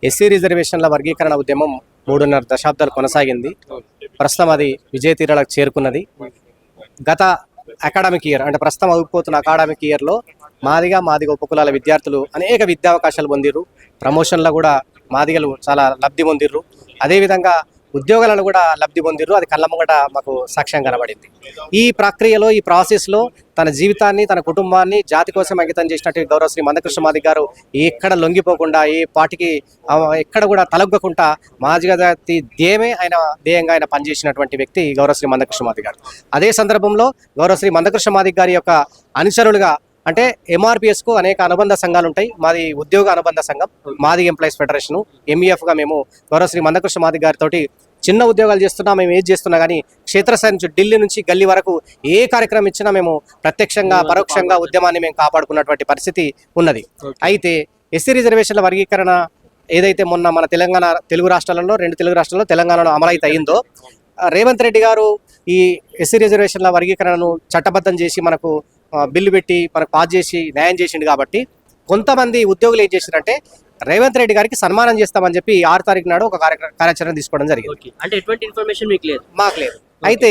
SC రిజర్వేషన్ల వర్గీకరణ ఉద్యమం 3.5 దశాబ్దాలు కొనసాగింది. ప్రస్తుతం అది విజయ తీరాలకు చేరుకున్నది. గత అకాడమిక్ ఇయర్ అంటే ప్రస్తుతం అవుపోతున్న అకాడమిక్ ఇయర్లో మాదిగ ఉపకులాల విద్యార్థులు అనేక విద్యావకాశాలు పొందిర్రు. ప్రమోషన్లో కూడా మాదిగలు చాలా లబ్ధి పొందిర్రు. అదేవిధంగా ఉద్యోగాలను కూడా లబ్ధి పొందిర్రు. అది కళ్ళ ముంగట మాకు సాక్ష్యం కనబడింది. ఈ ప్రక్రియలో ఈ ప్రాసెస్లో తన జీవితాన్ని తన కుటుంబాన్ని జాతి కోసం అంకితం చేసినట్టు గౌరవ శ్రీ మందకృష్ణ మాదిగ గారు ఎక్కడ లొంగిపోకుండా ఏ పార్టీకి ఎక్కడ కూడా తలగ్గకుండా మాదిగ జాతి ధ్యేయంగా ఆయన పనిచేసినటువంటి వ్యక్తి గౌరవ శ్రీ మందకృష్ణ మాదిగ గారు. అదే సందర్భంలో గౌరవ శ్రీ మందకృష్ణ మాదిగ గారి యొక్క అనుచరులుగా అంటే ఎంఆర్పిఎస్కు అనేక అనుబంధ సంఘాలు ఉంటాయి. మాది ఉద్యోగ అనుబంధ సంఘం మాదిగ ఎంప్లాయీస్ ఫెడరేషన్ ఎంఈఎఫ్గా మేము గౌరవ శ్రీ మందకృష్ణ మాదిగ గారితో చిన్న ఉద్యోగాలు చేస్తున్నా, మేము ఏది చేస్తున్నా కానీ క్షేత్రస్థాయి నుంచి ఢిల్లీ నుంచి గల్లీ వరకు ఏ కార్యక్రమం ఇచ్చినా మేము ప్రత్యక్షంగా పరోక్షంగా ఉద్యమాన్ని మేము కాపాడుకున్నటువంటి పరిస్థితి ఉన్నది. అయితే ఎస్సీ రిజర్వేషన్ల వర్గీకరణ ఏదైతే మొన్న మన తెలుగు రాష్ట్రాలలో 2 తెలుగు రాష్ట్రాల్లో తెలంగాణలో అమలైతే అయిందో రేవంత్ రెడ్డి గారు ఈ ఎస్సీ రిజర్వేషన్ల వర్గీకరణను చట్టబద్ధం చేసి మనకు బిల్లు పెట్టి మనకు పాస్ చేసి న్యాయం చేసిండు. కాబట్టి కొంతమంది ఉద్యోగులు ఏం చేశారంటే రేవంత్ రెడ్డి గారికి సన్మానం చేస్తామని చెప్పి 6 తారీఖు నాడు ఒక కార్యాచరణ తీసుకోవడం జరిగింది. అంటే ఎటువంటి ఇన్ఫర్మేషన్ మీకు లేదు? మాకు లేదు. అయితే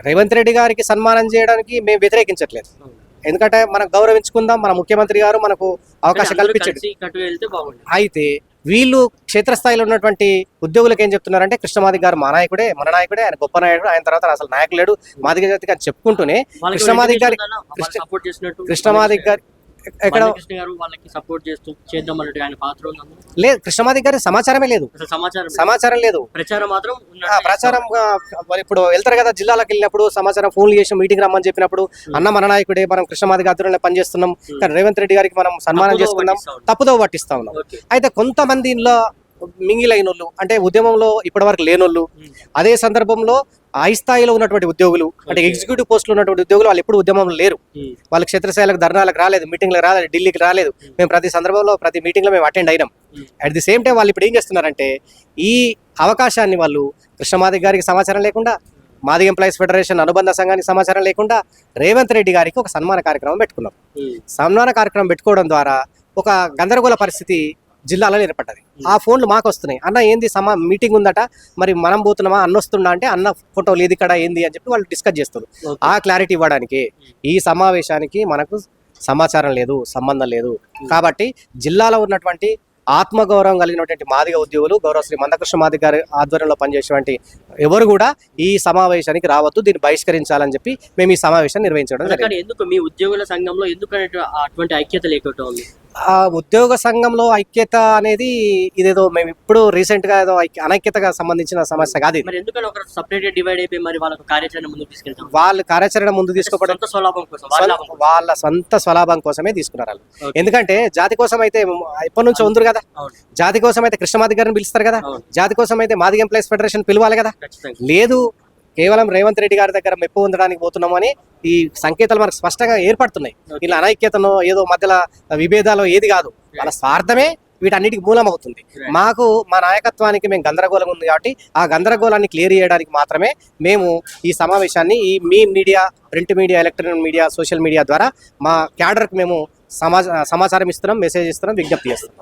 రేవంత్ రెడ్డి గారికి సన్మానం చేయడానికి మేము వ్యతిరేకించట్లేదు. ఎందుకంటే మనం గౌరవించుకుందాం, మన ముఖ్యమంత్రి గారు మనకు అవకాశం కల్పించాడు. అయితే వీళ్ళు క్షేత్రస్థాయిలో ఉన్నటువంటి ఉద్యోగులకు ఏం చెప్తున్నారంటే కృష్ణమాదిగ గారు మా నాయకుడే, మన నాయకుడే, ఆయన గొప్ప నాయకుడు, ఆయన తర్వాత అసలు నాయకుడు లేడు మాదిగ జాతికి అని చెప్పుకుంటూనే కృష్ణమాదిగ గారి ఎక్కడ లేదు, కృష్ణమాదిగ గారి సమాచారమే లేదు, సమాచారం లేదు. ప్రచారం ఇప్పుడు వెళ్తారు కదా జిల్లాలకు వెళ్ళినప్పుడు సమాచారం ఫోన్లు చేసి మీటింగ్ రమ్మని చెప్పినప్పుడు అన్న మన నాయకుడే, మనం కృష్ణమాదిగ ఆధ్వర్యంలో పనిచేస్తున్నాం, కానీ రేవంత్ రెడ్డి గారికి మనం సన్మానం చేసుకున్నాం, తప్పుదో పట్టిస్తా ఉన్నాం. అయితే కొంతమంది ఇంట్లో మింగిలైన వాళ్ళు అంటే ఉద్యమంలో ఇప్పటి వరకు లేనోళ్ళు, అదే సందర్భంలో హై స్థాయిలో ఉన్నటువంటి ఉద్యోగులు అంటే ఎగ్జిక్యూటివ్ పోస్టులో ఉన్నటువంటి ఉద్యోగులు వాళ్ళు ఎప్పుడు ఉద్యమంలో లేరు. వాళ్ళ క్షేత్రస్థాయిలకు ధర్నాలకు రాలేదు, మీటింగ్లకు రాలేదు, ఢిల్లీకి రాలేదు. మేము ప్రతి సందర్భంలో ప్రతి మీటింగ్లో మేము అటెండ్ అయినాం. అట్ ది సేమ్ టైం వాళ్ళు ఇప్పుడు ఏం చేస్తున్నారంటే ఈ అవకాశాన్ని వాళ్ళు కృష్ణమాదిగ గారికి సమాచారం లేకుండా, మాదిగ ఎంప్లాయీస్ ఫెడరేషన్ అనుబంధ సంఘానికి సమాచారం లేకుండా రేవంత్ రెడ్డి గారికి ఒక సన్మాన కార్యక్రమం పెట్టుకున్నారు. సన్మాన కార్యక్రమం పెట్టుకోవడం ద్వారా ఒక గందరగోళ పరిస్థితి జిల్లాలో ఏర్పడ్డది. ఆ ఫోన్లు మాకు వస్తున్నాయి, అన్న ఏంది మీటింగ్ ఉందట, మరి మనం పోతున్నామా, అన్న వస్తున్నా అంటే అన్న ఫోటోలు ఏది ఇక్కడ ఏంది అని చెప్పి వాళ్ళు డిస్కస్ చేస్తారు. ఆ క్లారిటీ ఇవ్వడానికి ఈ సమావేశానికి మనకు సమాచారం లేదు, సంబంధం లేదు. కాబట్టి జిల్లాలో ఉన్నటువంటి ఆత్మగౌరవం కలిగినటువంటి మాదిగ ఉద్యోగులు గౌరవ శ్రీ మందకృష్ణ మాదిగ గారి ఆధ్వర్యంలో పనిచేసేటువంటి ఎవరు కూడా ఈ సమావేశానికి రావద్దు, దీన్ని బహిష్కరించాలని చెప్పి మేము ఈ సమావేశాన్ని నిర్వహించడం జరిగింది. ఎందుకు మీ ఉద్యోగుల సంఘంలో ఎందుకు అటువంటి ఐక్యత లేకుండా ఉంది? ఆ ఉద్యోగ సంఘంలో ఐక్యత అనేది ఇదేదో మేము ఇప్పుడు రీసెంట్ గా ఏదో అనైక్యతగా సంబంధించిన సమస్య కాదు. వాళ్ళు కార్యాచరణ ముందు తీసుకోవడం వాళ్ళ సొంత స్వలాభం కోసమే తీసుకున్నారు. ఎందుకంటే జాతి కోసం అయితే ఎప్పటి నుంచో ఉందరు కదా, జాతి కోసం అయితే కృష్ణమాదిగ గారిని పిలుస్తారు కదా, జాతి కోసం అయితే మాదిగ ఎంప్లాయీస్ ఫెడరేషన్ పిలవాలి కదా. లేదు, కేవలం రేవంత్ రెడ్డి గారి దగ్గర మెప్పు పొందడానికి పోతున్నాము అని ఈ సంకేతాలు మనకు స్పష్టంగా ఏర్పడుతున్నాయి. ఇలా అనైక్యతను ఏదో మధ్యలో విభేదాలు ఏది కాదు, వాళ్ళ స్వార్థమే వీటన్నిటికి మూలం అవుతుంది. మాకు మా నాయకత్వానికి మేము గందరగోళం ఉంది కాబట్టి ఆ గందరగోళాన్ని క్లియర్ చేయడానికి మాత్రమే మేము ఈ సమావేశాన్ని మీ media, print media, electronic media, social media ద్వారా మా క్యాడర్కి మేము సమాచారం ఇస్తున్నాం, మెసేజ్ ఇస్తున్నాం, విజ్ఞప్తి చేస్తున్నాం.